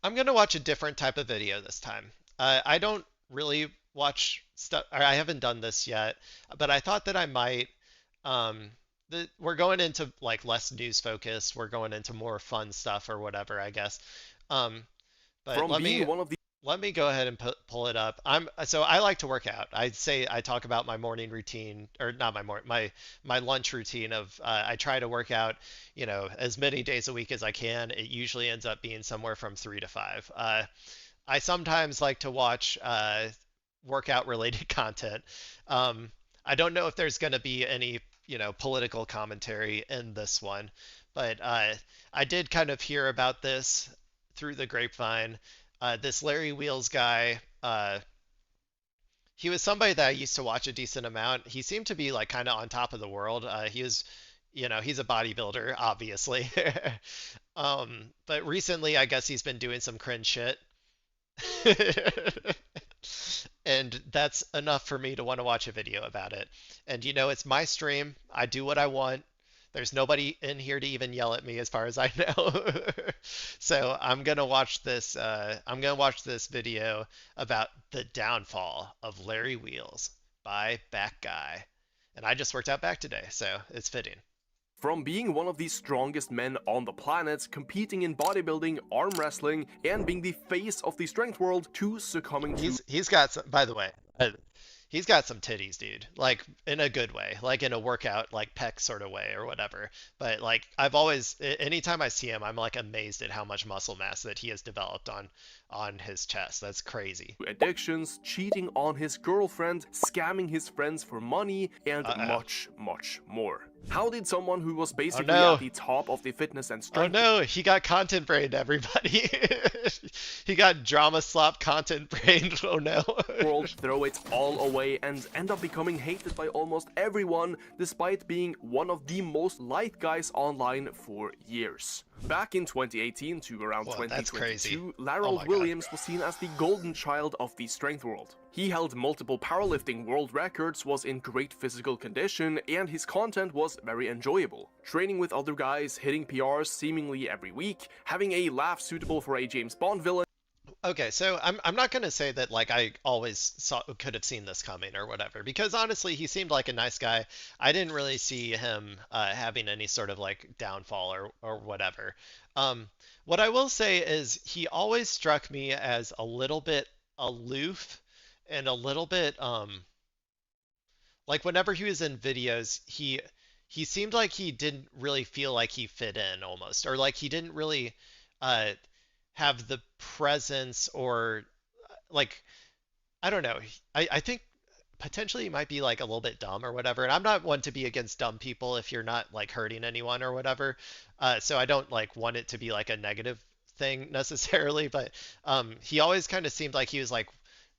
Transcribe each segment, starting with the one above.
I'm gonna watch a different type of video this time. I don't really watch stuff, or I haven't done this yet, but I thought that I might. Um, we're going into like less news focused. We're going into more fun stuff or whatever, I guess. Um, but From being one of the let me go ahead and pull it up. So I like to work out. I talk about my morning routine, or not my lunch routine of I try to work out, as many days a week as I can. It usually ends up being somewhere from 3 to 5. I sometimes like to watch workout related content. Um, I don't know if there's going to be any, political commentary in this one, but I did kind of hear about this through the grapevine. This Larry Wheels guy, he was somebody that I used to watch a decent amount. He seemed to be like kind of on top of the world. He was, he's a bodybuilder, obviously. But recently, I guess he's been doing some cringe shit. And that's enough for me to want to watch a video about it. And it's my stream. I do what I want. There's nobody in here to even yell at me as far as I know. So I'm gonna watch this video about the downfall of Larry Wheels by Back Guy. And I just worked out back today, so it's fitting. from being one of the strongest men on the planet, competing in bodybuilding, arm wrestling, and being the face of the strength world, to succumbing to He's got some, by the way, he's got some titties, dude. Like in a good way, like in a workout, like pec sort of way or whatever. But like anytime I see him, I'm like amazed at how much muscle mass that he has developed on his chest. That's crazy. addictions, cheating on his girlfriend, scamming his friends for money, and Uh-oh. much, much more. How did someone who was Oh basically at no. the top of the fitness and Oh strength no, he got content brained, everybody. He got drama slop content brained. Oh no. world throw it all away and end up becoming hated by almost everyone, despite being one of the most liked guys online for years? Back in 2018 to around Whoa, that's crazy. 2022, Oh Laryl my God. Williams was seen as the golden child of the strength world. He held multiple powerlifting world records, was in great physical condition, and his content was very enjoyable. Training with other guys, hitting PRs seemingly every week, having a laugh suitable for a James Bond villain, Okay, so I'm not gonna say that like I always could have seen this coming or whatever, because honestly he seemed like a nice guy. I didn't really see him having any sort of like downfall or whatever. What I will say is he always struck me as a little bit aloof and a little bit like whenever he was in videos, he seemed like he didn't really feel like he fit in almost, or like he didn't really uh have the presence or like I don't know. I think potentially he might be like a little bit dumb or whatever. And I'm not one to be against dumb people if you're not like hurting anyone or whatever. So I don't like want it to be like a negative thing necessarily, but he always kind of seemed like he was like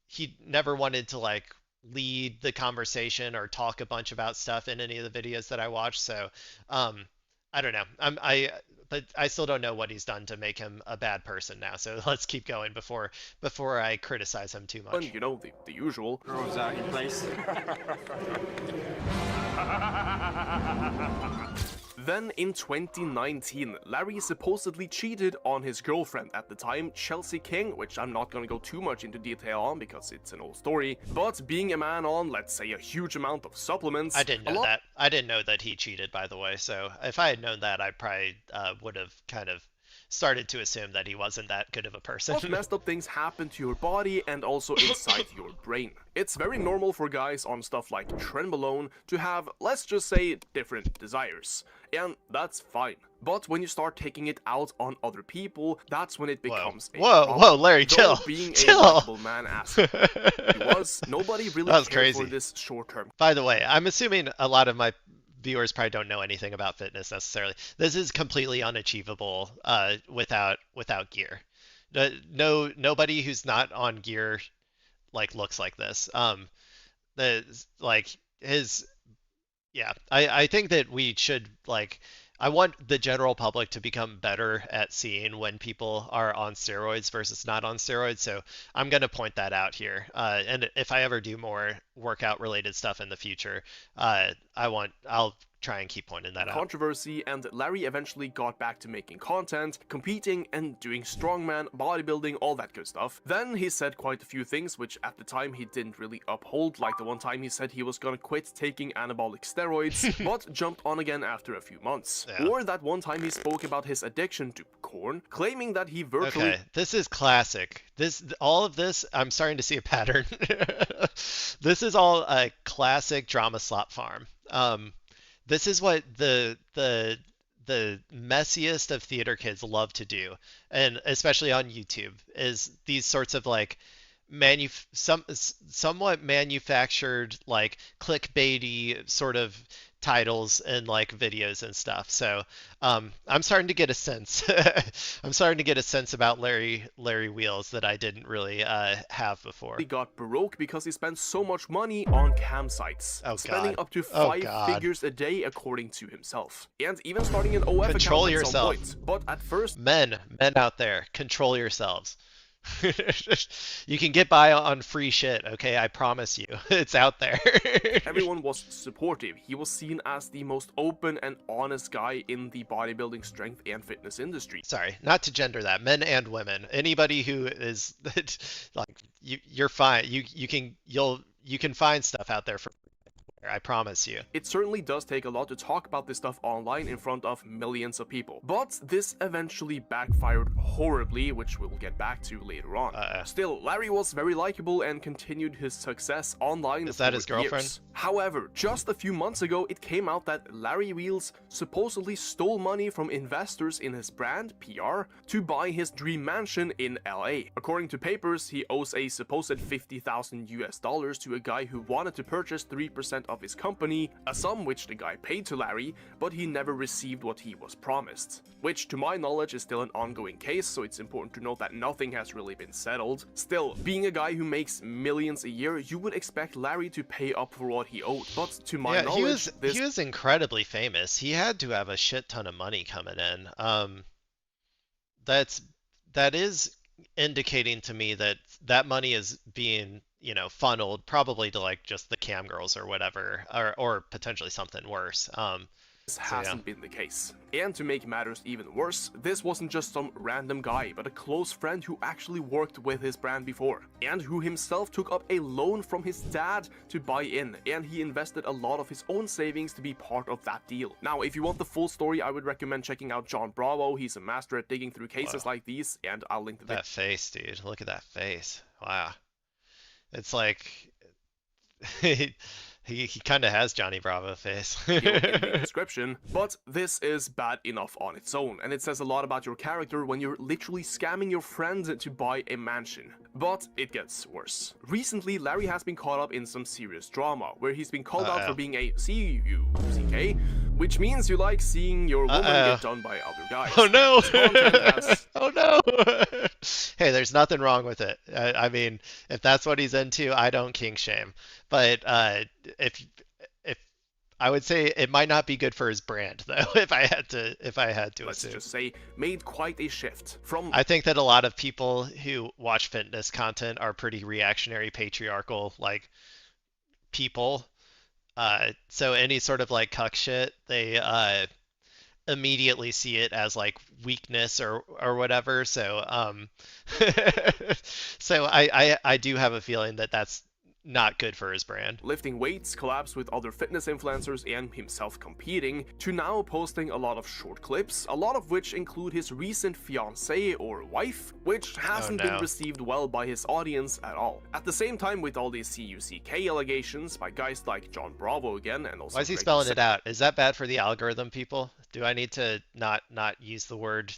he never wanted to like lead the conversation or talk a bunch about stuff in any of the videos that I watched. So um, I don't know. But I still don't know what he's done to make him a bad person now. So let's keep going before I criticize him too much. the usual. Rules out in place. Then in 2019, Larry supposedly cheated on his girlfriend at the time, Chelsea King, which I'm not gonna go too much into detail on because it's an old story, but being a man on, let's say, a huge amount of supplements, I didn't know that. I didn't know that he cheated, by the way. So if I had known that, I probably would have kind of started to assume that he wasn't that good of a person. of messed up things happen to your body and also inside your brain. It's very normal for guys on stuff like Trenbolone to have, let's just say, different desires. And that's fine. But when you start taking it out on other people, that's when it becomes a problem. Whoa, Larry, Though chill, being a chill. likable man as he was, nobody really That was cared for crazy. this short-term. By the way, I'm assuming a lot of my viewers probably don't know anything about fitness necessarily. This is completely unachievable without gear. No, nobody who's not on gear like looks like this. The like his yeah, I think that we should like I want the general public to become better at seeing when people are on steroids versus not on steroids. So I'm going to point that out here. And if I ever do more workout related stuff in the future, I'll try and keep pointing that out. controversy, and Larry eventually got back to making content, competing, and doing strongman, bodybuilding, all that good stuff. Then he said quite a few things which at the time he didn't really uphold, like the one time he said he was gonna quit taking anabolic steroids, but jumped on again after a few months. Yeah. Or that one time he spoke about his addiction to corn, claiming that he virtually... Okay, this is classic. All of this, I'm starting to see a pattern. This is all a classic drama slop farm. This is what the messiest of theater kids love to do, and especially on YouTube, is these sorts of like somewhat manufactured like clickbaity sort of titles and like videos and stuff. So I'm starting to get a sense. I'm starting to get a sense about Larry Wheels that I didn't really have before. He got broke because he spent so much money on campsites, Oh spending God. up to Oh 5 God. figures a day according to himself, and even starting an OF Control account at some yourself. point. But at first, Men out there, control yourselves. You can get by on free shit, okay? I promise you. It's out there. everyone was supportive. He was seen as the most open and honest guy in the bodybuilding, strength, and fitness industry. Sorry, not to gender that. Men and women. Anybody who is like you're fine. You can find stuff out there for I promise you. It certainly does take a lot to talk about this stuff online in front of millions of people. But this eventually backfired horribly, which we'll get back to later on. Still, Larry was very likable and continued his success online. Is that for his girlfriend? years. However, just a few months ago, it came out that Larry Wheels supposedly stole money from investors in his brand, PR, to buy his dream mansion in LA. According to papers, he owes a supposed $50,000 to a guy who wanted to purchase 3% of his company, a sum which the guy paid to Larry, but he never received what he was promised. Which, to my knowledge, is still an ongoing case, so it's important to note that nothing has really been settled. Still, being a guy who makes millions a year, you would expect Larry to pay up for what he owed. But to my knowledge, he was incredibly famous. He had to have a shit ton of money coming in. That is indicating to me that that money is being, funneled probably to like just the cam girls or whatever, or potentially something worse. This hasn't been the case. And to make matters even worse, this wasn't just some random guy, but a close friend who actually worked with his brand before, and who himself took up a loan from his dad to buy in, and he invested a lot of his own savings to be part of that deal. Now, if you want the full story, I would recommend checking out John Bravo. He's a master at digging through cases like these, and I'll link the video. That face, dude. Look at that face. Wow. It's like he kind of has Johnny Bravo face. In the description, but this is bad enough on its own, and it says a lot about your character when you're literally scamming your friends to buy a mansion. But it gets worse. Recently, Larry has been caught up in some serious drama, where he's been called out for being a CUCK, which means you like seeing your woman get done by other guys. Oh no! Has... Oh no! Hey, there's nothing wrong with it. I mean, if that's what he's into, I don't kink shame. But if I would say it might not be good for his brand, though. If I had to let's assume. just say, made quite a shift from. I think that a lot of people who watch fitness content are pretty reactionary, patriarchal, like people. So any sort of like cuck shit, they immediately see it as like weakness or whatever. So so I do have a feeling that that's not good for his brand. Lifting weights, collabs with other fitness influencers and himself competing, to now posting a lot of short clips, a lot of which include his recent fiancée or wife, which hasn't been received well by his audience at all. At the same time, with all these CUCK allegations by guys like John Bravo again, and also... Why is he spelling it out? Is that bad for the algorithm, people? Do I need to not use the word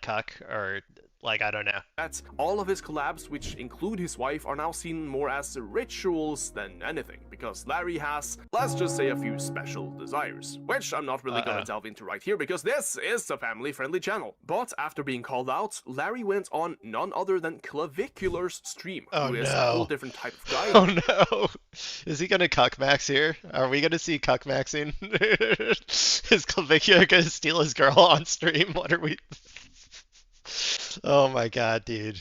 cuck, or... like, I don't know. That all of his collabs, which include his wife, are now seen more as rituals than anything, because Larry has, let's just say, a few special desires, which I'm not really gonna delve into right here, because this is a family-friendly channel. But after being called out, Larry went on none other than Clavicular's stream, who is a whole different type of guy. Oh no! Is he gonna cuck-max here? Are we gonna see cuck-maxing? Is Clavicular gonna steal his girl on stream? What are we... Oh my god, dude.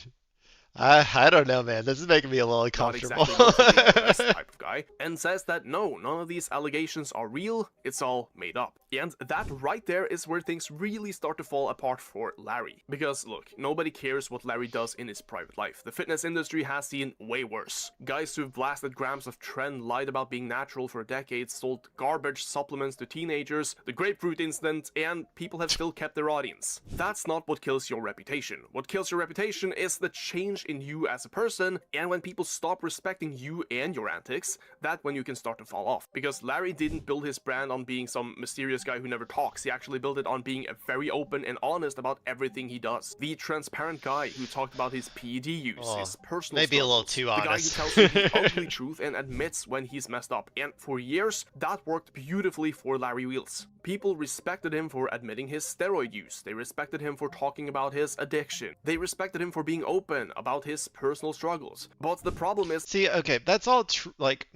I don't know, man. This is making me a little Not uncomfortable. exactly known for being the best type of guy, and says that no, none of these allegations are real, it's all made up. And that right there is where things really start to fall apart for Larry. Because look, nobody cares what Larry does in his private life. The fitness industry has seen way worse. Guys who've blasted grams of tren, lied about being natural for decades, sold garbage supplements to teenagers, the grapefruit incident, and people have still kept their audience. That's not what kills your reputation. What kills your reputation is the change in you as a person, and when people stop respecting you and your antics, that's when you can start to fall off. Because Larry didn't build his brand on being some mysterious guy who never talks. He actually built it on being very open and honest about everything he does. The transparent guy who talked about his PED use, Oh, his personal maybe a little struggles. too The guy who honest. tells you the ugly truth and admits when he's messed up. And for years, that worked beautifully for Larry Wheels. People respected him for admitting his steroid use. They respected him for talking about his addiction. They respected him for being open about his personal struggles. But the problem is, See, okay, that's all true. Like,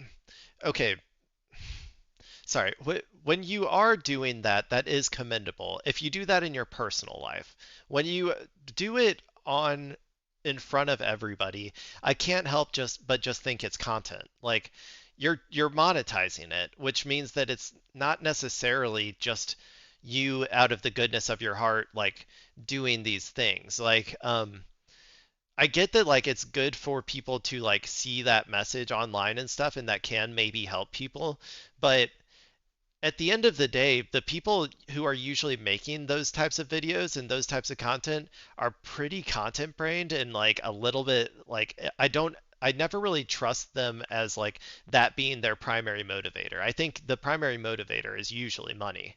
okay, sorry. When you are doing that, that is commendable. If you do that in your personal life, when you do it on in front of everybody, I can't help just think it's content. Like, you're monetizing it, which means that it's not necessarily just you out of the goodness of your heart, like doing these things. Like, I get that like it's good for people to like see that message online and stuff, and that can maybe help people, but at the end of the day, the people who are usually making those types of videos and those types of content are pretty content brained and like a little bit like I never really trust them as like that being their primary motivator. I think the primary motivator is usually money.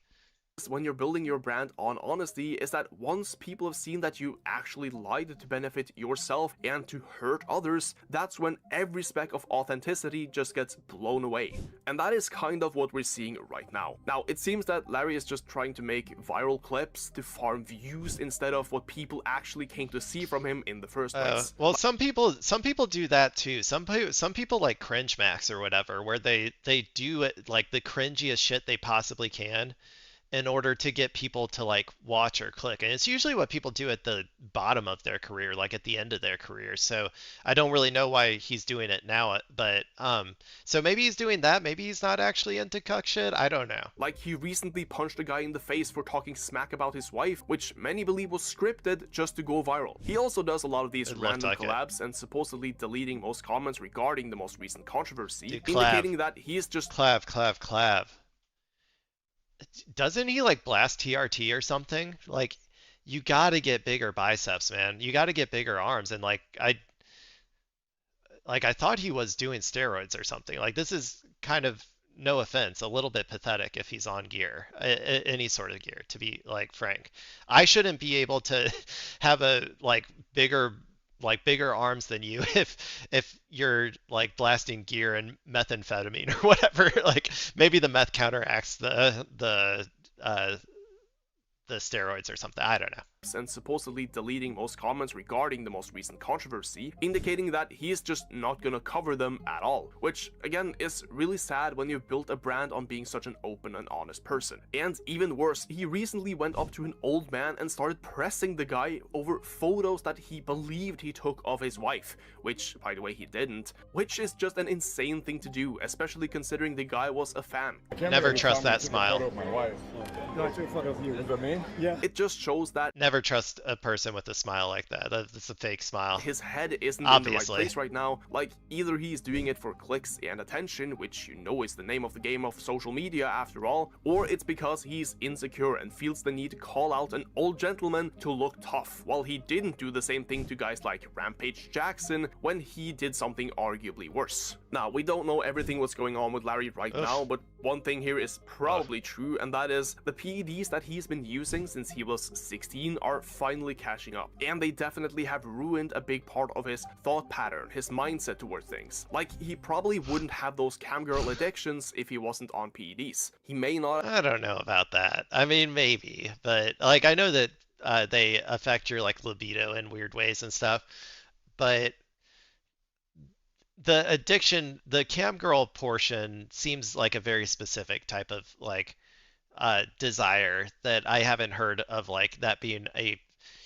when you're building your brand on honesty is that once people have seen that you actually lied to benefit yourself and to hurt others, that's when every speck of authenticity just gets blown away. And that is kind of what we're seeing right now. Now, it seems that Larry is just trying to make viral clips to farm views instead of what people actually came to see from him in the first place. Well, some people do that too. Some people like Cringe-Maxx or whatever, where they do it like the cringiest shit they possibly can in order to get people to like watch or click. And it's usually what people do at the bottom of their career, like at the end of their career. So I don't really know why he's doing it now, but so maybe he's doing that. Maybe he's not actually into cuck shit. I don't know. Like, he recently punched a guy in the face for talking smack about his wife, which many believe was scripted just to go viral. He also does a lot of these It looked random like it. collabs and supposedly deleting most comments regarding the most recent controversy, Dude, indicating that he is just Clav. Doesn't he like blast TRT or something? Like, you gotta get bigger biceps, man. You gotta get bigger arms. And I thought he was doing steroids or something. Like, this is kind of, no offense, a little bit pathetic if he's on gear, any sort of gear, to be like frank. I shouldn't be able to have a bigger bigger arms than you if you're like blasting gear and methamphetamine or whatever. Like, maybe the meth counteracts uh the steroids or something. I don't know. and supposedly deleting most comments regarding the most recent controversy, indicating that he is just not gonna cover them at all, which again is really sad when you've built a brand on being such an open and honest person. And even worse, he recently went up to an old man and started pressing the guy over photos that he believed he took of his wife, which by the way he didn't, which is just an insane thing to do, especially considering the guy was a fan. Never trust that smile. No, I took a photo of you. Is that me? Yeah. It just shows that Never trust a person with a smile like that. That's a fake smile. his head isn't Obviously. in the right place right now. Like, either he's doing it for clicks and attention, which you know is the name of the game of social media after all, or it's because he's insecure and feels the need to call out an old gentleman to look tough, while he didn't do the same thing to guys like Rampage Jackson when he did something arguably worse. Now, we don't know everything what's going on with Larry right now, but one thing here is probably true, and that is the PEDs that he's been using since he was 16 are finally catching up, and they definitely have ruined a big part of his thought pattern, his mindset towards things. Like, he probably wouldn't have those camgirl addictions if he wasn't on PEDs. He may not. I don't know about that. I mean, maybe, but like I know that they affect your like libido in weird ways and stuff, but the addiction, the cam girl portion seems like a very specific type of like desire that I haven't heard of like that being a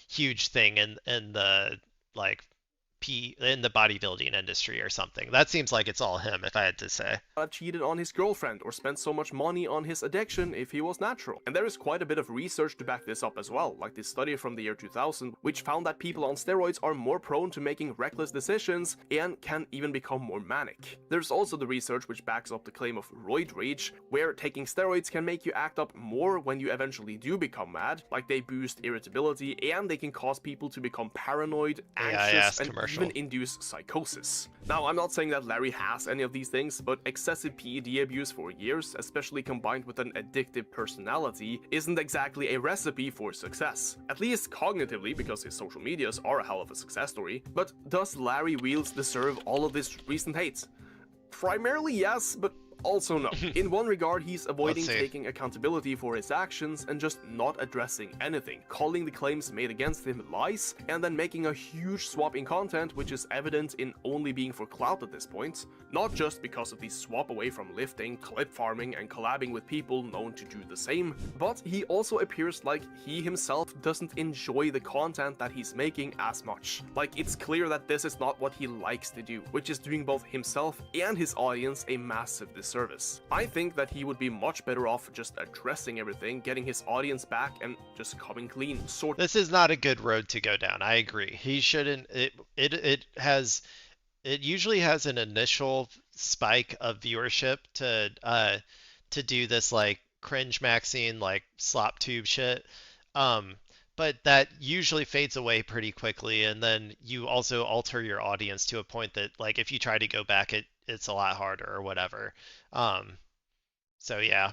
huge thing in the like in the bodybuilding industry or something. That seems like it's all him, if I had to say. Have cheated on his girlfriend or spent so much money on his addiction if he was natural. And there is quite a bit of research to back this up as well, like this study from the year 2000, which found that people on steroids are more prone to making reckless decisions and can even become more manic. There's also the research which backs up the claim of roid rage, where taking steroids can make you act up more when you eventually do become mad, like they boost irritability and they can cause people to become paranoid, anxious, and commercial. even induce psychosis. Now, I'm not saying that Larry has any of these things, but excessive PED abuse for years, especially combined with an addictive personality, isn't exactly a recipe for success. At least cognitively, because his social medias are a hell of a success story. But does Larry Wheels deserve all of this recent hate? Primarily yes, but also no. In one regard, he's avoiding taking accountability for his actions and just not addressing anything, calling the claims made against him lies, and then making a huge swap in content which is evident in only being for clout at this point. Not just because of the swap away from lifting, clip farming, and collabing with people known to do the same, but he also appears like he himself doesn't enjoy the content that he's making as much. Like, it's clear that this is not what he likes to do, which is doing both himself and his audience a massive disservice. I think that he would be much better off just addressing everything, getting his audience back, and just coming clean. This is not a good road to go down. I agree. He shouldn't. It usually has an initial spike of viewership to do this like cringe-maxing like slop tube shit. But that usually fades away pretty quickly, and then you also alter your audience to a point that like if you try to go back, it's a lot harder or whatever. So yeah,